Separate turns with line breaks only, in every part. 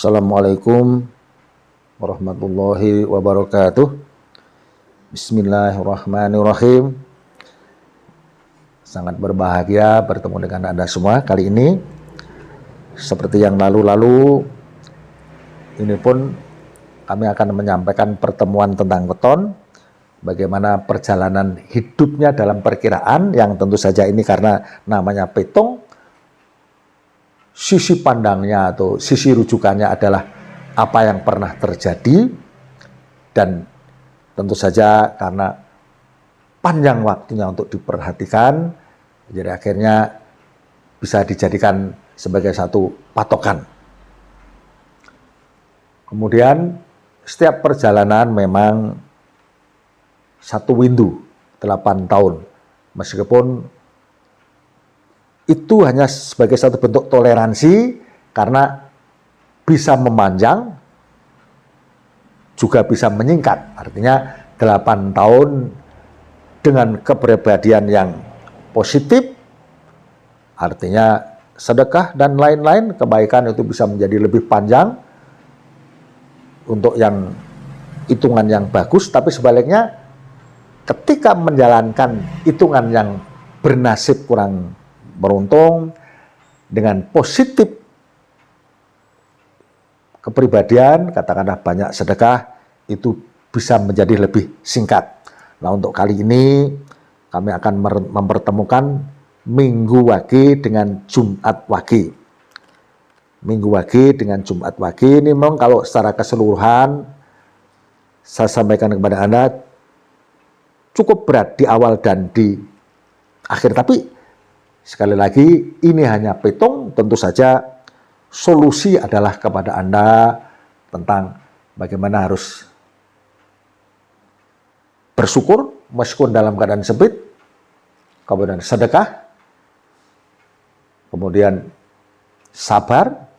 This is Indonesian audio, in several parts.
Assalamualaikum warahmatullahi wabarakatuh. Bismillahirrahmanirrahim. Sangat berbahagia bertemu dengan Anda semua kali ini. Seperti yang lalu-lalu, ini pun kami akan menyampaikan pertemuan tentang weton, bagaimana perjalanan hidupnya dalam perkiraan, yang tentu saja ini karena namanya petung, sisi pandangnya atau sisi rujukannya adalah apa yang pernah terjadi, dan tentu saja karena panjang waktunya untuk diperhatikan, jadi akhirnya bisa dijadikan sebagai satu patokan. Kemudian setiap perjalanan memang satu windu 8 tahun, meskipun itu hanya sebagai satu bentuk toleransi karena bisa memanjang juga bisa menyingkat. Artinya 8 tahun dengan kepribadian yang positif, artinya sedekah dan lain-lain kebaikan itu bisa menjadi lebih panjang untuk yang hitungan yang bagus. Tapi sebaliknya ketika menjalankan hitungan yang bernasib kurang beruntung, dengan positif kepribadian, katakanlah banyak sedekah, itu bisa menjadi lebih singkat. Nah, untuk kali ini kami akan mempertemukan Minggu Wage dengan Jumat Wage. Minggu Wage dengan Jumat Wage ini memang kalau secara keseluruhan saya sampaikan kepada Anda cukup berat di awal dan di akhir, tapi sekali lagi, ini hanya petung, tentu saja solusi adalah kepada Anda tentang bagaimana harus bersyukur meskipun dalam keadaan sempit, kemudian sedekah, kemudian sabar,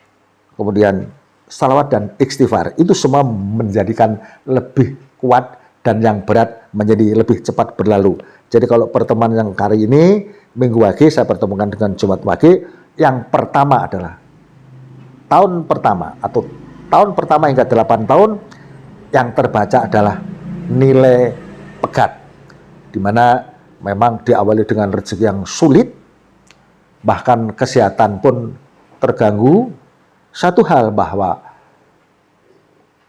kemudian salawat dan istighfar. Itu semua menjadikan lebih kuat dan yang berat menjadi lebih cepat berlalu. Jadi kalau pertemuan yang kali ini, Minggu Wage, saya pertemukan dengan Jumat Wage. Yang pertama adalah tahun pertama atau tahun pertama hingga 8 tahun yang terbaca adalah nilai pegat, di mana memang diawali dengan rezeki yang sulit, bahkan kesehatan pun terganggu. Satu hal bahwa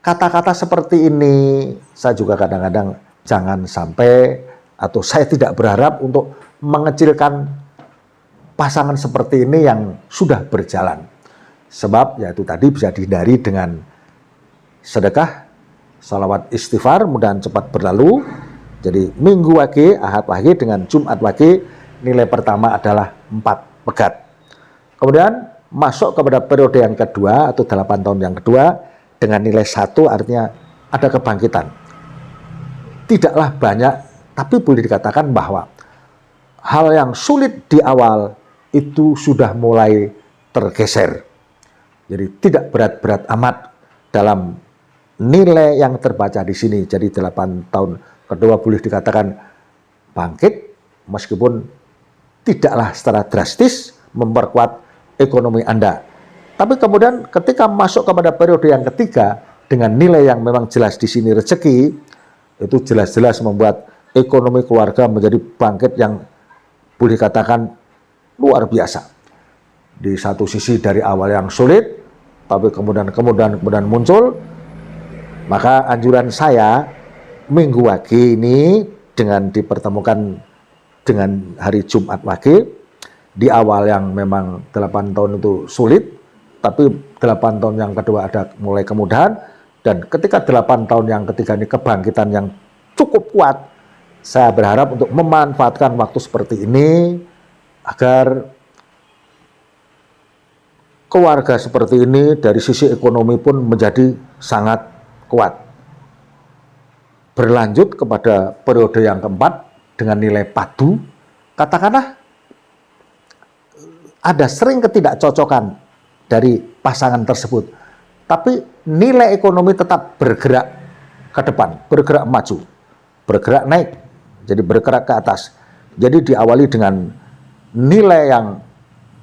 kata-kata seperti ini saya juga kadang-kadang jangan sampai, atau saya tidak berharap untuk mengecilkan pasangan seperti ini yang sudah berjalan. Sebab yaitu tadi bisa dihindari dengan sedekah, salawat istighfar, mudah cepat berlalu. Jadi Minggu Wage, Ahad Wage dengan Jumat Wage, nilai pertama adalah 4 pegat. Kemudian masuk kepada periode yang kedua atau 8 tahun yang kedua dengan nilai 1, artinya ada kebangkitan. Tidaklah banyak, tapi boleh dikatakan bahwa hal yang sulit di awal itu sudah mulai tergeser. Jadi tidak berat-berat amat dalam nilai yang terbaca di sini. Jadi 8 tahun kedua boleh dikatakan bangkit, meskipun tidaklah secara drastis memperkuat ekonomi Anda. Tapi kemudian ketika masuk kepada periode yang ketiga dengan nilai yang memang jelas di sini rezeki, itu jelas-jelas membuat ekonomi keluarga menjadi bangkit yang boleh katakan luar biasa. Di satu sisi dari awal yang sulit, tapi kemudian muncul. Maka anjuran saya Minggu Wage ini dengan dipertemukan dengan hari Jumat Wage, di awal yang memang 8 tahun itu sulit, tapi 8 tahun yang kedua ada mulai kemudahan, dan ketika 8 tahun yang ketiga ini kebangkitan yang cukup kuat. Saya berharap untuk memanfaatkan waktu seperti ini agar keluarga seperti ini dari sisi ekonomi pun menjadi sangat kuat. Berlanjut kepada periode yang keempat dengan nilai padu, katakanlah ada sering ketidakcocokan dari pasangan tersebut, tapi nilai ekonomi tetap bergerak ke depan, bergerak maju, bergerak naik, jadi bergerak ke atas. Jadi diawali dengan nilai yang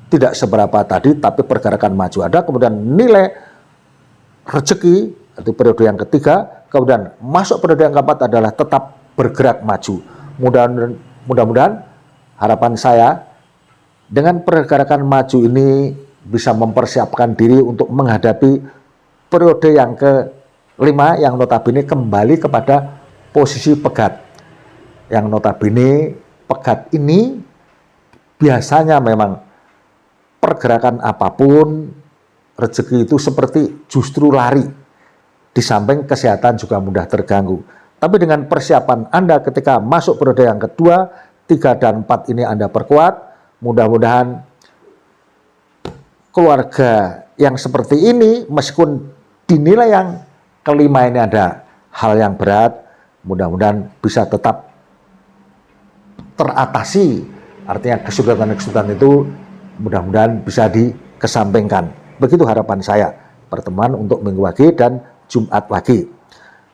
tidak seberapa tadi, tapi pergerakan maju ada, kemudian nilai rezeki, itu periode yang ketiga. Kemudian masuk periode yang keempat adalah tetap bergerak maju. Mudah-mudahan harapan saya dengan pergerakan maju ini bisa mempersiapkan diri untuk menghadapi periode yang kelima yang notabene kembali kepada posisi pegat. Yang notabene pegat ini biasanya memang pergerakan apapun rezeki itu seperti justru lari. Di samping kesehatan juga mudah terganggu. Tapi dengan persiapan Anda ketika masuk periode yang kedua, 3 dan 4 ini Anda perkuat. Mudah-mudahan keluarga yang seperti ini meskipun dinilai yang kelima ini ada hal yang berat, mudah-mudahan bisa tetap teratasi. Artinya kesulitan-kesulitan itu mudah-mudahan bisa dikesampingkan. Begitu harapan saya pertemuan untuk Minggu Wage dan Jumat Wage.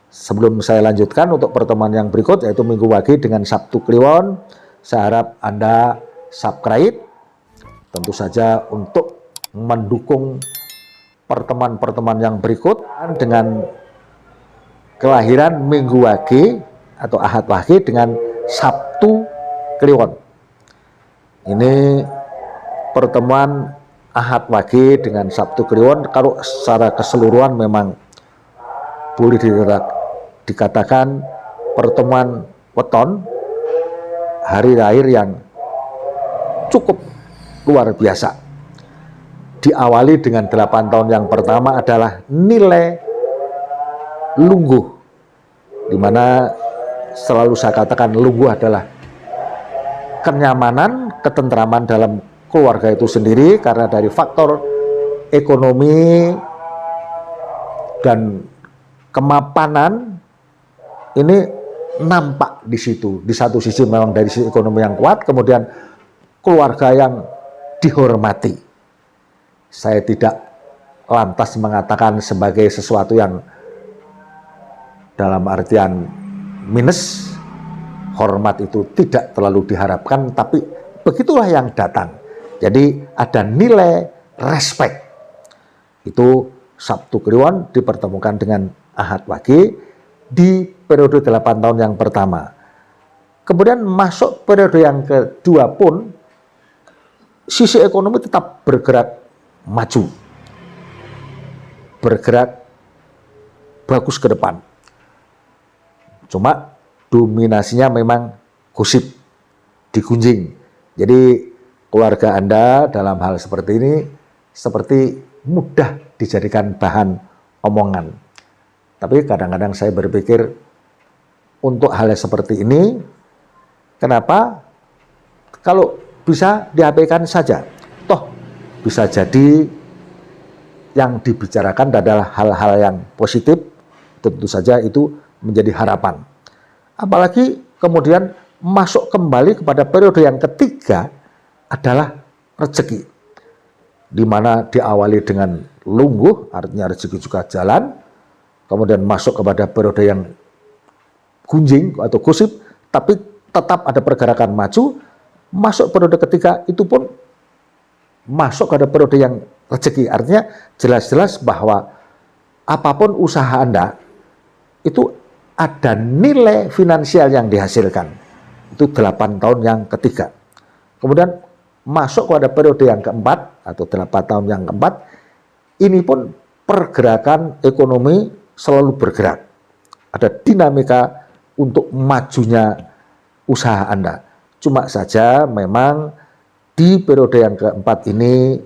Sebelum saya lanjutkan untuk pertemuan yang berikut yaitu Minggu Wage dengan Sabtu Kliwon, saya harap Anda subscribe tentu saja untuk mendukung pertemuan-pertemuan yang berikut dengan kelahiran Minggu Wage atau Ahad Wage dengan Sabtu Kliwon. Ini pertemuan Ahad Wage dengan Sabtu Kliwon kalau secara keseluruhan memang boleh dikatakan pertemuan weton hari lahir yang cukup luar biasa. Diawali dengan 8 tahun yang pertama adalah nilai lungguh, dimana selalu saya katakan lungguh adalah kenyamanan, ketentraman dalam keluarga itu sendiri karena dari faktor ekonomi dan kemapanan ini nampak di situ. Di satu sisi memang dari sisi ekonomi yang kuat, kemudian keluarga yang dihormati. Saya tidak lantas mengatakan sebagai sesuatu yang dalam artian minus, hormat itu tidak terlalu diharapkan, tapi begitulah yang datang. Jadi ada nilai respect. Itu Sabtu Kliwon dipertemukan dengan Ahad Wage di periode 8 tahun yang pertama. Kemudian masuk periode yang kedua pun sisi ekonomi tetap bergerak maju, bergerak bagus ke depan. Cuma dominasinya memang gosip, digunjing. Jadi keluarga Anda dalam hal seperti ini seperti mudah dijadikan bahan omongan. Tapi kadang-kadang saya berpikir untuk hal seperti ini, kenapa kalau bisa diabaikan saja? Toh bisa jadi yang dibicarakan adalah hal-hal yang positif, tentu saja itu menjadi harapan. Apalagi kemudian masuk kembali kepada periode yang ketiga adalah rezeki, di mana diawali dengan lungguh, artinya rezeki juga jalan, kemudian masuk kepada periode yang gunjing atau gosip, tapi tetap ada pergerakan maju. Masuk periode ketiga itu pun masuk pada periode yang rezeki, artinya jelas-jelas bahwa apapun usaha Anda itu ada nilai finansial yang dihasilkan. Itu 8 tahun yang ketiga. Kemudian masuk pada periode yang keempat atau 8 tahun yang keempat, ini pun pergerakan ekonomi selalu bergerak. Ada dinamika untuk majunya usaha Anda. Cuma saja memang di periode yang keempat ini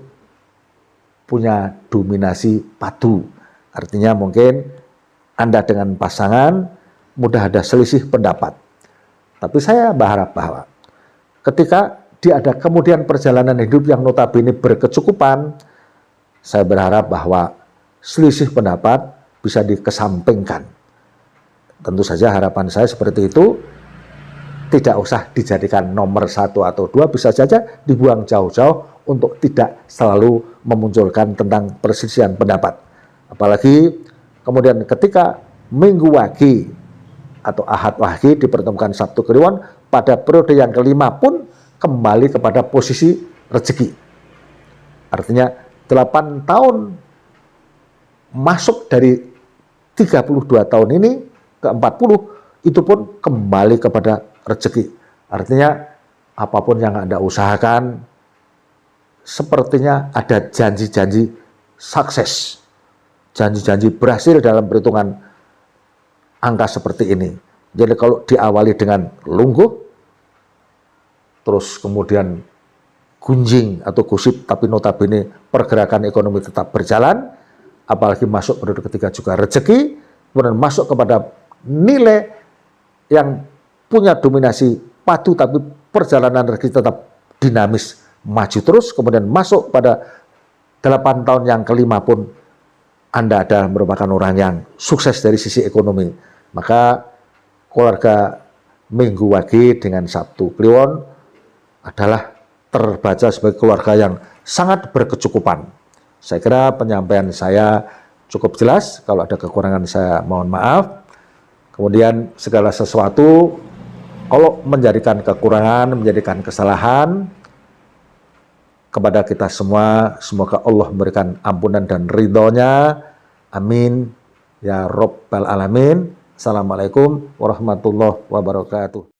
punya dominasi padu. Artinya mungkin Anda dengan pasangan mudah ada selisih pendapat. Tapi saya berharap bahwa ketika ada kemudian perjalanan hidup yang notabene berkecukupan, saya berharap bahwa selisih pendapat bisa dikesampingkan. Tentu saja harapan saya seperti itu, tidak usah dijadikan nomor 1 atau 2, bisa saja dibuang jauh-jauh untuk tidak selalu memunculkan tentang perselisihan pendapat. Apalagi kemudian ketika Minggu Wage atau Ahad Wage dipertemukan Sabtu Kliwon, pada periode yang kelima pun kembali kepada posisi rezeki. Artinya 8 tahun masuk dari 32 tahun ini ke 40, itu pun kembali kepada rezeki. Artinya apapun yang Anda usahakan, sepertinya ada janji-janji sukses, janji-janji berhasil dalam perhitungan angka seperti ini. Jadi kalau diawali dengan lungguh, terus kemudian gunjing atau gusip, tapi notabene pergerakan ekonomi tetap berjalan, apalagi masuk periode ketiga juga rezeki, kemudian masuk kepada nilai yang punya dominasi padu, tapi perjalanan rezeki tetap dinamis, maju terus, kemudian masuk pada 8 tahun yang kelima pun Anda adalah merupakan orang yang sukses dari sisi ekonomi. Maka keluarga Minggu Wage dengan Sabtu Kliwon adalah terbaca sebagai keluarga yang sangat berkecukupan. Saya kira penyampaian saya cukup jelas. Kalau ada kekurangan saya mohon maaf. Kemudian segala sesuatu kalau menjadikan kekurangan, menjadikan kesalahan kepada kita semua, semoga Allah memberikan ampunan dan ridhonya. Amin ya Rabbal Alamin. Assalamualaikum warahmatullahi wabarakatuh.